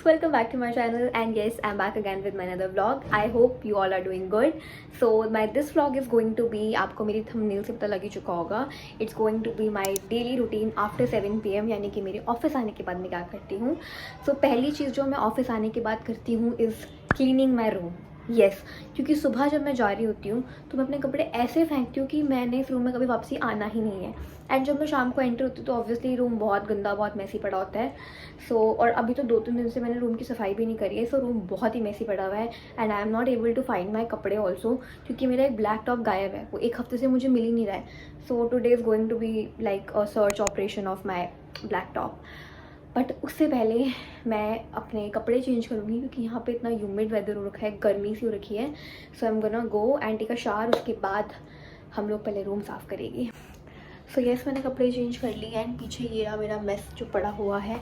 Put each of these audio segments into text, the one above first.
welcome back to my channel, and yes, I'm back again with my another vlog. I hope you all are doing good. So my this vlog is going to be, आपको मेरी thumbnail से पता लग ही चुका होगा, it's going to be my daily routine after 7 PM, यानी कि मेरे ऑफिस आने के बाद मैं क्या करती हूँ. So पहली चीज़ जो मैं ऑफिस आने के बाद करती हूँ is cleaning my room. Yes क्योंकि सुबह जब मैं जा रही होती हूँ तो मैं अपने कपड़े ऐसे फेंकती हूँ कि मैंने इस रूम में कभी वापसी आना ही नहीं है. एंड जब मैं शाम को एंटर होती हूँ तो ऑब्वियसली रूम बहुत गंदा, बहुत मैसी पड़ा होता है. और अभी तो 2-3 दिन से मैंने रूम की सफाई भी नहीं करी है. रूम बहुत ही मैसी पड़ा हुआ है and I am not able to find my कपड़े ऑल्सो, क्योंकि मेरा एक ब्लैक टॉप गायब है. वो एक हफ्ते से मुझे मिल ही नहीं रहा है. So today is going to be like a search operation of my black top. But उससे पहले मैं अपने कपड़े चेंज करूँगी क्योंकि यहाँ पे इतना ह्यूमिड वेदर हो रखा है, गर्मी सी हो रखी है. So I am gonna go and take a shower. उसके बाद हम लोग पहले रूम साफ़ करेंगे. सो येस, मैंने कपड़े चेंज कर लिए एंड पीछे ये रहा मेरा मेस जो पड़ा हुआ है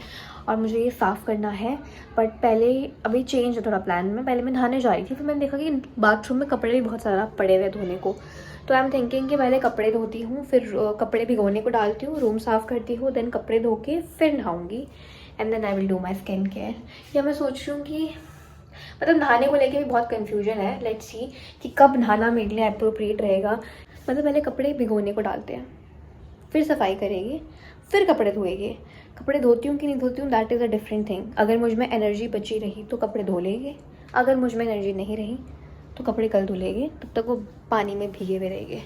और मुझे ये साफ़ करना है. बट पहले अभी चेंज है थोड़ा प्लान में. पहले मैं नहाने जा रही थी, फिर मैंने देखा कि बाथरूम में कपड़े भी बहुत सारा पड़े हुए धोने को. तो आई एम थिंकिंग कि पहले कपड़े धोती हूँ, फिर कपड़े भिगोने को डालती हूँ, रूम साफ़ करती हूँ, देन कपड़े धो के फिर नहाऊँगी and then I will do my skin care. या मैं सोच रही हूँ कि मतलब नहाने को लेके भी बहुत कन्फ्यूजन है. लेट्स सी कि कब नहाना मेरे लिए अप्रोप्रिएट रहेगा. मतलब पहले कपड़े भिगोने को डालते हैं, फिर सफाई करेंगे, फिर कपड़े धोएंगे. कपड़े धोती हूँ कि नहीं धोती हूँ that is a different thing. अगर मुझ में एनर्जी बची रही तो कपड़े धो लेंगे, अगर मुझ में एनर्जी नहीं रही तो कपड़े कल धो लेंगे. तब तक वो पानी में भीगे हुए रहेंगे.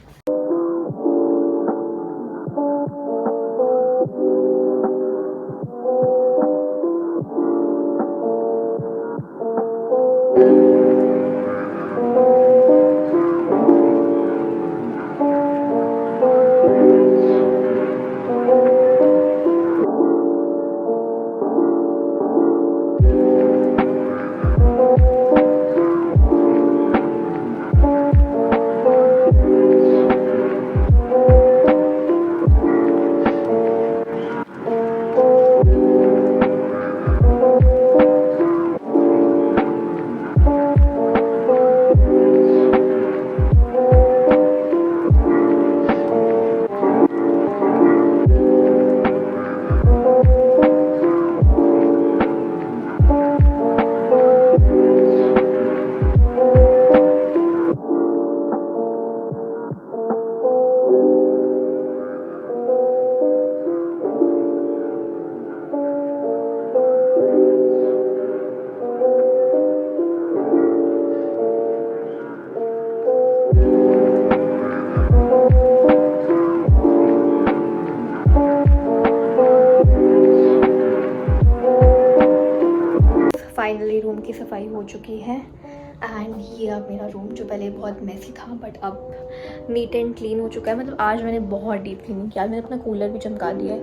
फाइनली रूम की सफाई हो चुकी है एंड ये अब मेरा रूम जो पहले बहुत मैसी था बट अब नीट एंड क्लीन हो चुका है. मतलब आज मैंने बहुत डीप क्लीनिंग किया. मैंने अपना कूलर भी चमका दिया है,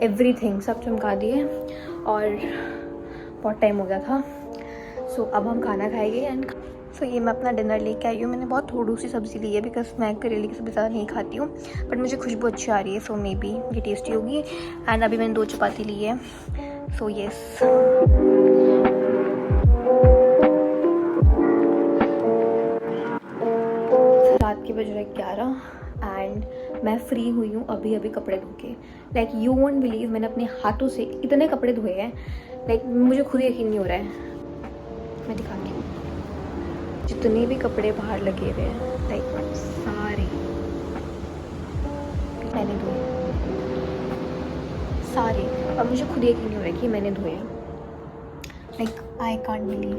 एवरीथिंग सब चमका दिए और बहुत टाइम हो गया था. सो अब हम खाना खाएंगे एंड ये मैं अपना डिनर लेके आई हूँ. मैंने बहुत थोड़ी सी सब्ज़ी ली है बिकॉज मैं करेले की सब्ज़ी ज़्यादा नहीं खाती हूँ, बट मुझे खुशबू अच्छी आ रही है. सो मे बी ये टेस्टी होगी. एंड अभी मैंने 2 चपाती ली है. सो येस, रात के बज रहे 11 एंड मैं फ्री हुई हूँ अभी अभी कपड़े धो के. लाइक यू वोंट बिलीव, मैंने अपने हाथों से इतने कपड़े धोए हैं. लाइक मुझे खुद यकीन नहीं हो रहा है. मैं दिखाती हूँ जितने भी कपड़े बाहर लगे हुए हैं, लाइक सारे मैंने धोए सारे. अब मुझे खुद यकीन नहीं हो रहा है कि मैंने धोए हैं. Like I can't believe,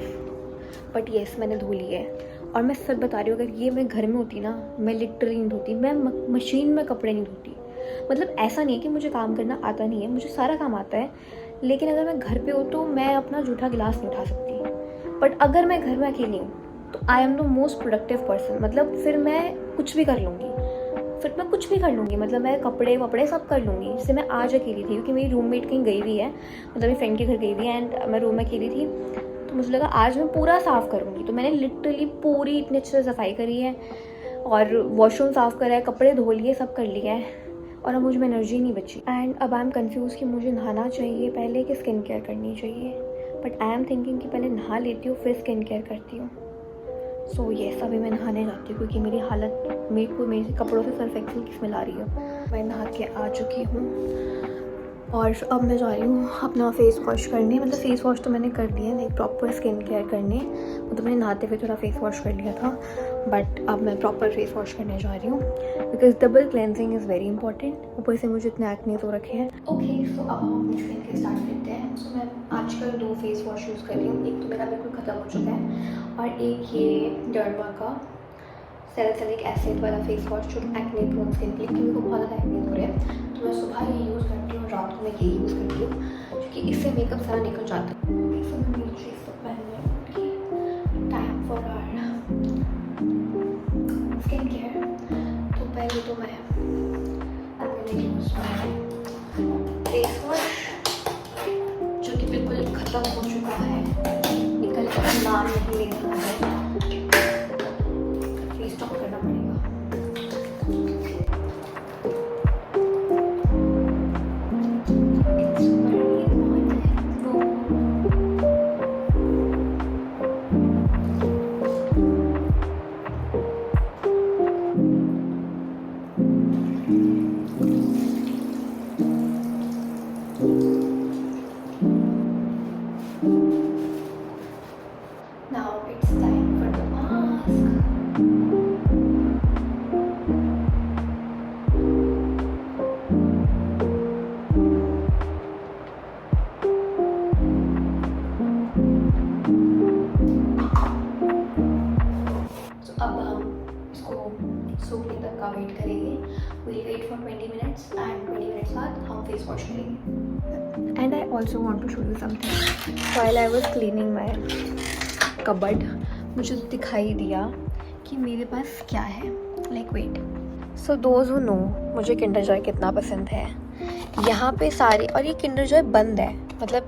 but yes मैंने धो लिए है. और मैं सच बता रही हूँ, अगर ये मैं घर में होती ना, मैं लिटरली नहीं धोती. मैं मशीन में कपड़े नहीं धोती. मतलब ऐसा नहीं है कि मुझे काम करना आता नहीं है, मुझे सारा काम आता है. लेकिन अगर मैं घर पे हूँ तो मैं अपना जूठा गिलास नहीं उठा सकती. बट अगर मैं घर में अकेली हूँ तो I am the most productive person. मतलब फिर मैं कुछ भी कर लूँगी, मतलब मैं कपड़े वपड़े सब कर लूँगी. जैसे मैं आज अकेली थी क्योंकि मेरी रूममेट कहीं गई हुई है, मतलब मेरी फ्रेंड के घर गई हुई है एंड मैं रूम में अकेली थी. तो मुझे लगा आज मैं पूरा साफ़ करूँगी. तो मैंने लिटरली पूरी इतनी अच्छे से सफाई करी है और वॉशरूम साफ़ करा है, कपड़े धो लिए, सब कर लिया है और अब मुझ में एनर्जी नहीं बची. एंड अब आई एम कन्फ्यूज़ कि मुझे नहाना चाहिए पहले कि स्किन केयर करनी चाहिए. बट आई एम थिंकिंग कि पहले नहा लेती हूँ फिर स्किन केयर करती हूँ. सो येस, अभी मैं नहाने जाती हूँ क्योंकि मेरी हालत, मेरे कपड़ों से सर्फ एक्सेल की स्मेल आ रही है. मैं नहा के आ चुकी हूँ और अब मैं जा रही हूँ अपना फेस वॉश करने, मतलब फेस वॉश तो मैंने कर लिया, लाइक प्रॉपर स्किन केयर करने, मतलब मैंने नहाते हुए थोड़ा फेस वॉश कर लिया था, बट अब मैं प्रॉपर फेस वॉश करने जा रही हूँ because double cleansing is very important. ऊपर से मुझे इतने एक्ने हो रखे हैं। ओके, सो अब हम अपनी स्किन केयर स्टार्ट करते हैं। सो मैं आजकल 2 फेस वॉश यूज़ कर रही हूँ, एक तो मेरा बिल्कुल ख़त्म हो चुका है और एक ये डर्मा का सैलिसिलिक एसिड वाला फेस वॉश जो एक्ने प्रोन स्किन के लिए, क्योंकि मेरे को बहुत ज़्यादा एक्ने हो रहे हैं, तो मैं सुबह ये यूज़ करती हूँ और रात को मैं ये यूज़ करती हूँ क्योंकि इससे मेकअप सारा निकल जाता है। सो मैं मेरी चीज़ तो पहनने की time for our skin care. तो पहले तो मैं अपने यूज़ फेस वॉश जो कि बिल्कुल ख़त्म हो चुका है, निकल कर नाम नहीं ले रहा है, स्टॉप करना पड़ेगा। Now it's time for the mask. अब हम इसको सूखने तक का वेट करेंगे। Will wait for 20 minutes and 20 minutes बाद हम फेस वॉश करेंगे। And I also want to show you something. While I was cleaning my cupboard, मुझे दिखाई दिया कि मेरे पास क्या है, like wait. So those who know मुझे किंडर जॉय कितना पसंद है, यहाँ पे सारे, और ये किंडर जॉय बंद है, मतलब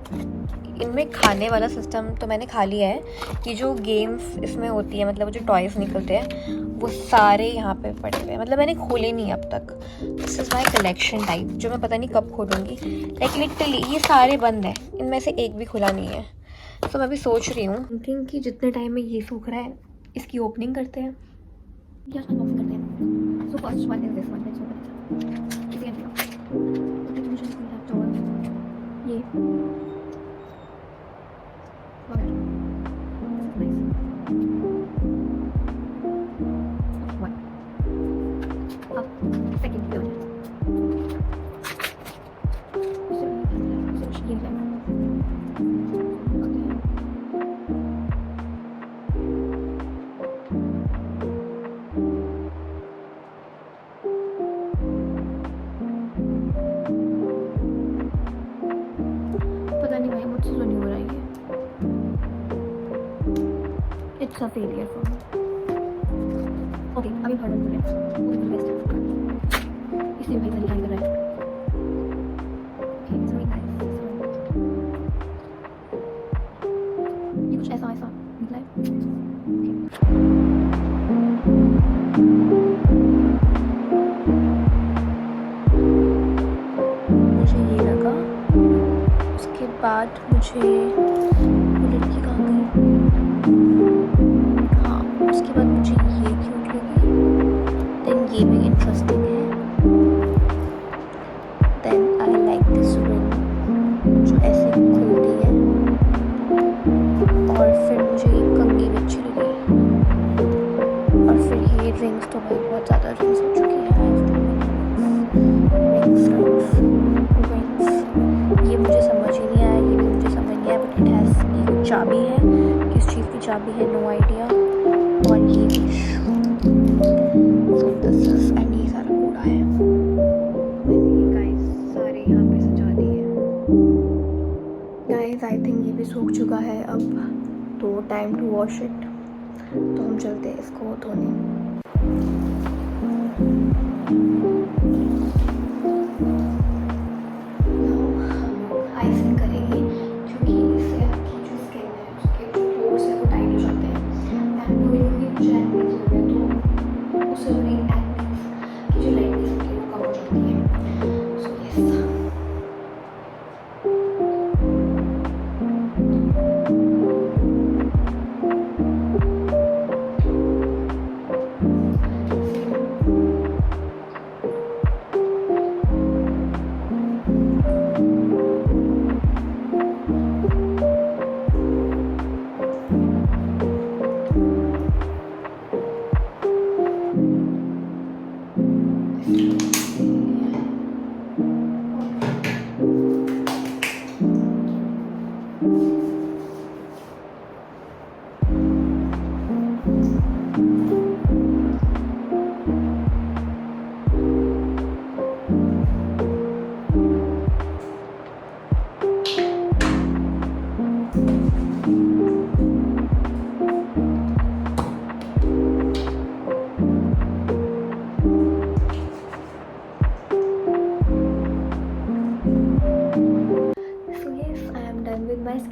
इनमें खाने वाला सिस्टम तो मैंने खा लिया है, ये जो गेम्स इसमें होती है, मतलब जो टॉयज़ निकलते हैं वो सारे यहाँ पे पड़े हुए हैं, मतलब मैंने खोले नहीं अब तक। This is my collection type जो मैं पता नहीं कब खोलूँगी, लाइक लिटरली ये सारे बंद हैं, इनमें से एक भी खुला नहीं है। तो मैं भी सोच रही हूँ थिंकिंग कि जितने टाइम में ये सूख रहा है इसकी ओपनिंग करते हैं या अनबॉक्सिंग करते हैं। So first one is this one, let's open it. ये पता नहीं भाई मुझसे तो नहीं हो रहा है ये, it's a failure for me. Okay अभी प्रोडक्ट को लेट्स ओके द बेस्ट, इसलिए भाई तरीका कर रहा है। ओके सॉरी गाइस, ये कुछ ऐसा ऐसा निकला है। मुझे ये लगा, उसके बाद मुझे वो लड़की कहाँ गई, हाँ उसके बाद मुझे ये क्यूट लगी, देन ये भी इंटरेस्टिंग है, then I like this ring जो ऐसे खुलती है, और फिर मुझे ये कंघी भी अच्छी लगी, और फिर ये रिंग्स तो भाई बहुत ज़्यादा रिंग्स हो चुकी है, ये मुझे समझ ही नहीं आया, ये भी मुझे समझ नहीं आया, बट इट हैज़, ये चाबी है, किस चीज़ की चाबी है नो आइडिया, और ये भी सो दिस इज, एंड ये सारा कूड़ा है, मैंने गाइस सारे यहाँ पे सजा दिए। गाइस आई थिंक ये भी सूख चुका है अब, तो टाइम टू वॉश इट, तो हम चलते हैं इसको धोने।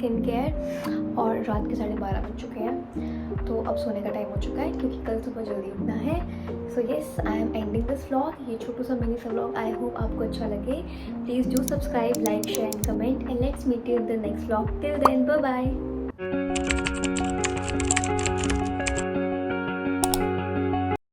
स्किन केयर और रात के 12:30 बज चुके हैं, तो अब सोने का टाइम हो चुका है क्योंकि कल सुबह जल्दी उठना है. So yes, I am ending this vlog. ये छोटू सा मिनी सा व्लॉग, आई होप आपको अच्छा लगे. Please do subscribe, like, share and comment, and let's meet you in the next vlog. Till then, bye bye.